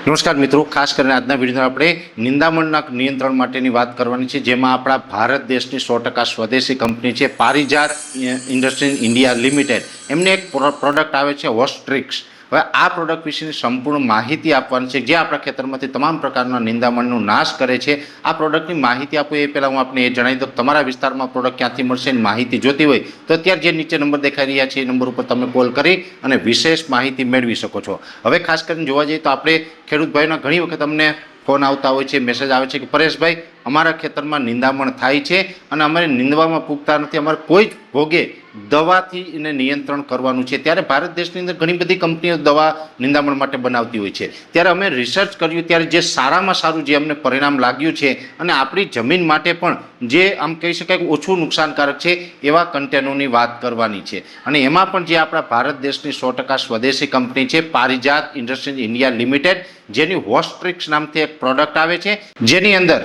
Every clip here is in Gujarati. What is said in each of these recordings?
નમસ્કાર મિત્રો, ખાસ કરીને આજના વિડીયોમાં આપણે નિંદામણના નિયંત્રણ માટેની વાત કરવાની છે, જેમાં આપણા ભારત દેશની 100% સ્વદેશી કંપની છે પારિજાત ઇન્ડસ્ટ્રીઝ ઇન્ડિયા લિમિટેડ. એમને એક પ્રોડક્ટ આવે છે વોસ્ટ્રિક્સ. હવે આ પ્રોડક્ટ વિશેની સંપૂર્ણ માહિતી આપવાની છે, જે આપણા ખેતરમાંથી તમામ પ્રકારના નિંદામણનો નાશ કરે છે. આ પ્રોડક્ટની માહિતી આપું એ પહેલાં હું આપને એ જણાવી દઉં, તમારા વિસ્તારમાં પ્રોડક્ટ ક્યાંથી મળશે એની માહિતી જોતી હોય તો અત્યારે જે નીચે નંબર દેખાઈ રહ્યા છે એ નંબર ઉપર તમે કોલ કરી અને વિશેષ માહિતી મેળવી શકો છો. હવે ખાસ કરીને જોવા જઈએ તો આપણે ખેડૂત ભાઈના ઘણી વખત અમને ફોન આવતા હોય છે, મેસેજ આવે છે કે પરેશભાઈ, અમારા ખેતરમાં નિંદામણ થાય છે અને અમારે નિંદવામાં પૂગતા નથી, અમારે કોઈ જ ભોગે દવાથી એને નિયંત્રણ કરવાનું છે. ત્યારે ભારત દેશની અંદર ઘણી બધી કંપનીઓ દવા નિંદામણ માટે બનાવતી હોય છે. ત્યારે અમે રિસર્ચ કર્યું, ત્યારે જે સારામાં સારું જે અમને પરિણામ લાગ્યું છે અને આપણી જમીન માટે પણ જે આમ કહી શકાય કે ઓછું નુકસાનકારક છે એવા કન્ટેનરોની વાત કરવાની છે. અને એમાં પણ જે આપણા ભારત દેશની 100% સ્વદેશી કંપની છે પારિજાત ઇન્ડસ્ટ્રીઝ ઇન્ડિયા લિમિટેડ, જેની વોસ્ટ્રિક્સ નામથી એક પ્રોડક્ટ આવે છે, જેની અંદર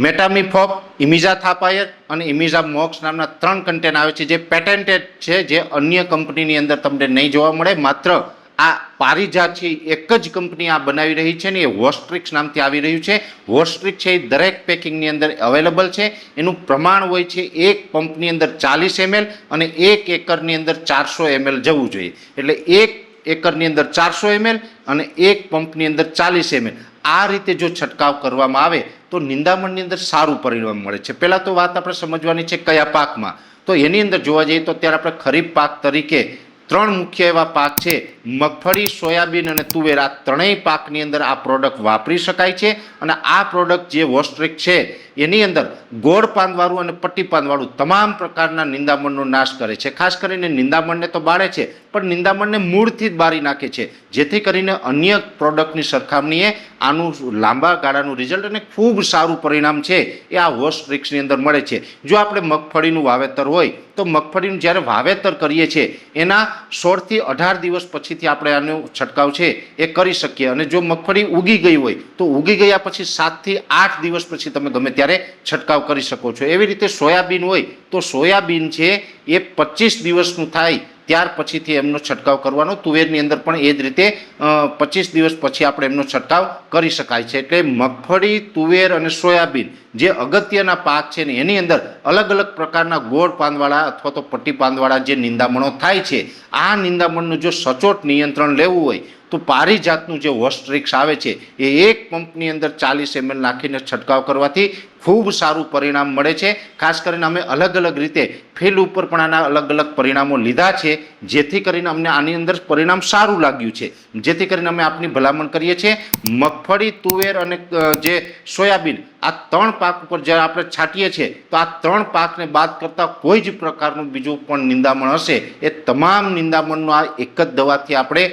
મેટામિફોપ, ઇમિઝાથાપાયર અને ઇમિઝામોક્સ નામના 3 કન્ટેન આવે છે, જે પેટેન્ટેડ છે, જે અન્ય કંપનીની અંદર તમને નહીં જોવા મળે. માત્ર આ પારિજાત છે એક જ કંપની આ બનાવી રહી છે ને એ વોસ્ટ્રિક્સ નામથી આવી રહ્યું છે. વોસ્ટ્રિક્સ છે એ દરેક પેકિંગની અંદર અવેલેબલ છે. એનું પ્રમાણ હોય છે એક પંપની અંદર 40 ml અને 1 એકરની અંદર 400 ml જવું જોઈએ. એટલે 1 એકરની અંદર 400 ml અને 1 પંપની અંદર 40 ml આ રીતે જો છંટકાવ કરવામાં આવે તો નિંદામણની અંદર સારું પરિણામ મળે છે. પહેલાં તો વાત આપણે સમજવાની છે કયા પાકમાં. તો એની અંદર જોવા જઈએ તો અત્યારે આપણે ખરીફ પાક તરીકે 3 મુખ્ય એવા પાક છે, મગફળી, સોયાબીન અને તુવેર. આ ત્રણેય પાકની અંદર આ પ્રોડક્ટ વાપરી શકાય છે. અને આ પ્રોડક્ટ જે વોસ્ટ્રિક છે એની અંદર ગોળ પાંદવાળું અને પટ્ટી પાંદવાળું તમામ પ્રકારના નિંદામણનો નાશ કરે છે. ખાસ કરીને નિંદામણને તો બાળે છે, પણ નિંદામણને મૂળથી જ બાળી નાખે છે, જેથી કરીને અન્ય પ્રોડક્ટની સરખામણીએ આનું લાંબા ગાળાનું રિઝલ્ટ અને ખૂબ સારું પરિણામ છે એ આ વોસ્ટ્રિક્સની અંદર મળે છે. જો આપણે મગફળીનું વાવેતર હોય તો મગફળીનું જ્યારે વાવેતર કરીએ છીએ એના 16 થી 18 દિવસ પછીથી આપણે આનો છંટકાવ છે એ કરી શકીએ. અને જો મગફળી ઉગી ગઈ હોય તો ઉગી ગયા પછી 7 થી 8 દિવસ પછી તમે ગમે ત્યારે છંટકાવ કરી શકો છો. એવી રીતે સોયાબીન હોય તો સોયાબીન છે એ 25 દિવસનું થાય ત્યાર પછીથી એમનો છંટકાવ કરવાનો. તુવેરની અંદર પણ એ જ રીતે 25 દિવસ પછી આપણે એમનો છંટકાવ કરી શકાય છે. એટલે મગફળી, તુવેર અને સોયાબીન જે અગત્યના પાક છે ને એની અંદર અલગ અલગ પ્રકારના ગોળ પાંદવાળા અથવા તો પટ્ટી પાંદવાળા જે નિંદામણો થાય છે, આ નિંદામણનું જો સચોટ નિયંત્રણ લેવું હોય તો પારિજાતનું જે વોસ્ટ્રિક્સ આવે છે એ એક પંપની અંદર 40 ml નાખીને છંટકાવ કરવાથી ખૂબ સારું પરિણામ મળે છે. ખાસ કરીને અમે અલગ અલગ રીતે ફિલ્ડ ઉપર પણ આના અલગ અલગ પરિણામો લીધા છે, જેથી કરીને અમને આની અંદર પરિણામ સારું લાગ્યું છે. જેથી કરીને અમે આપની ભલામણ કરીએ છીએ મગફળી, તુવેર અને જે સોયાબીન આ 3 પાક ઉપર જ્યારે આપણે છાંટીએ છીએ તો આ 3 પાકને બાદ કરતાં કોઈ જ પ્રકારનું બીજું પણ નિંદામણ હશે એ તમામ નિંદામણનો આ એક જ દવાથી આપણે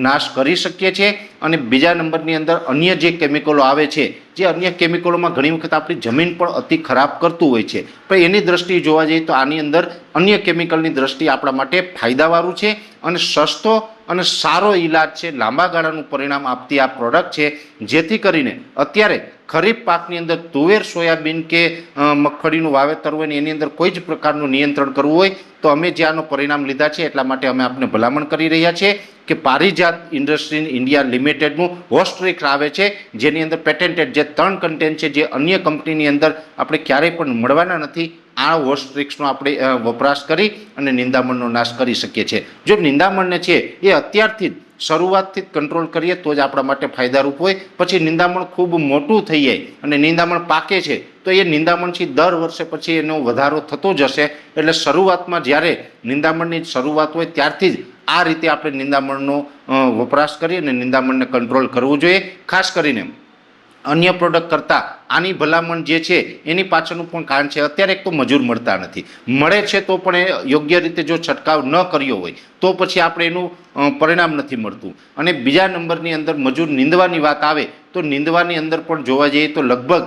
નાશ કરી શકીએ છીએ. અને બીજા નંબરની અંદર અન્ય જે કેમિકલો આવે છે, જે અન્ય કેમિકલોમાં ઘણી વખત આપણી જમીન પણ અતિ ખરાબ કરતું હોય છે, પણ એની દ્રષ્ટિએ જોવા જઈએ તો આની અંદર અન્ય કેમિકલની દ્રષ્ટિએ આપણા માટે ફાયદાવાળું છે અને સસ્તો અને સારો ઈલાજ છે, લાંબા ગાળાનું પરિણામ આપતી આ પ્રોડક્ટ છે. જેથી કરીને અત્યારે ખરીફ પાકની અંદર તુવેર, સોયાબીન કે મગફળીનું વાવેતર હોય ને એની અંદર કોઈ જ પ્રકારનું નિયંત્રણ કરવું હોય તો અમે જે આનો પરિણામ લીધા છે એટલા માટે અમે આપને ભલામણ કરી રહ્યા છીએ કે પારિજાત ઇન્ડસ્ટ્રીઝ ઇન્ડિયા લિમિટેડનું વોસ્ટ્રિક્સ આવે છે, જેની અંદર પેટેન્ટેડ જે 3 કન્ટેન છે, જે અન્ય કંપનીની અંદર આપણે ક્યારેય પણ મળવાના નથી. આ વોસ્ટ્રિક્સનો આપણે વપરાશ કરી અને નિંદામણનો નાશ કરી શકીએ છીએ. જો નિંદામણને છે એ અત્યારથી જ શરૂઆતથી જ કંટ્રોલ કરીએ તો જ આપણા માટે ફાયદારૂપ હોય. પછી નિંદામણ ખૂબ મોટું થઈ જાય અને નિંદામણ પાકે છે તો એ નિંદામણથી દર વર્ષે પછી એનો વધારો થતો જશે. એટલે શરૂઆતમાં જ્યારે નિંદામણની શરૂઆત હોય ત્યારથી જ આ રીતે આપણે નિંદામણનો વપરાશ કરી અને નિંદામણને કંટ્રોલ કરવું જોઈએ. ખાસ કરીને અન્ય પ્રોડક્ટ કરતાં આની ભલામણ જે છે એની પાછળનું પણ કારણ છે, અત્યારે એક તો મજૂર મળતા નથી, મળે છે તો પણ એ યોગ્ય રીતે જો છંટકાવ ન કર્યો હોય તો પછી આપણે એનું પરિણામ નથી મળતું. અને બીજા નંબરની અંદર મજૂર નીંદવાની વાત આવે તો નીંદવાની અંદર પણ જોવા જઈએ તો લગભગ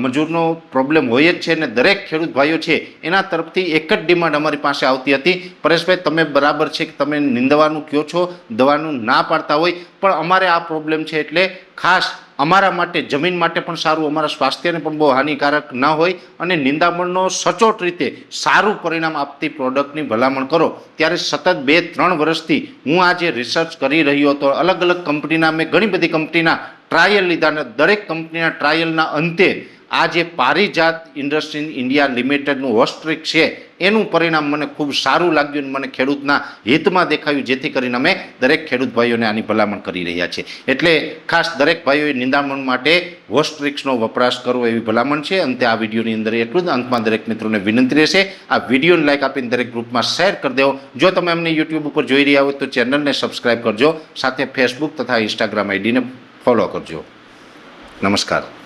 મજૂરનો પ્રોબ્લેમ હોય જ છે. અને દરેક ખેડૂત ભાઈઓ છે એના તરફથી એક જ ડિમાન્ડ અમારી પાસે આવતી હતી, પરેશભાઈ તમે બરાબર છે કે તમે નિંદવાનું કહો છો, દવાનું ના પાડતા હોય, પણ અમારે આ પ્રોબ્લેમ છે એટલે ખાસ અમારા માટે જમીન માટે પણ સારું, અમારા સ્વાસ્થ્યને પણ બહુ હાનિકારક ન હોય અને નિંદામણનો સચોટ રીતે સારું પરિણામ આપતી પ્રોડક્ટની ભલામણ કરો. ત્યારે સતત 2-3 વર્ષથી હું આ જે રિસર્ચ કરી રહ્યો હતો, અલગ અલગ કંપનીના મેં ઘણી બધી કંપનીના ટ્રાયલ લીધા અને દરેક કંપનીના ટ્રાયલના અંતે આ જે પારિજાત ઇન્ડસ્ટ્રી ઇન્ડિયા લિમિટેડનું હોસ્ટ્રિક છે એનું પરિણામ મને ખૂબ સારું લાગ્યું અને મને ખેડૂતના હિતમાં દેખાયું, જેથી કરીને અમે દરેક ખેડૂત ભાઈઓને આની ભલામણ કરી રહ્યા છીએ. એટલે ખાસ દરેક ભાઈઓએ નિંદામણ માટે હોસ્ટ્રિક્સનો વપરાશ કરવો એવી ભલામણ છે. અંતે આ વિડીયોની અંદર એટલું જ. અંતમાં દરેક મિત્રોને વિનંતી રહેશે, આ વિડીયોને લાઈક આપીને દરેક ગ્રુપમાં શેર કરી દેવો. જો તમે અમને યુટ્યુબ ઉપર જોઈ રહ્યા હોય તો ચેનલને સબસ્ક્રાઈબ કરજો, સાથે ફેસબુક તથા ઇન્સ્ટાગ્રામ આઈડીને ફોલો કરજો. નમસ્કાર.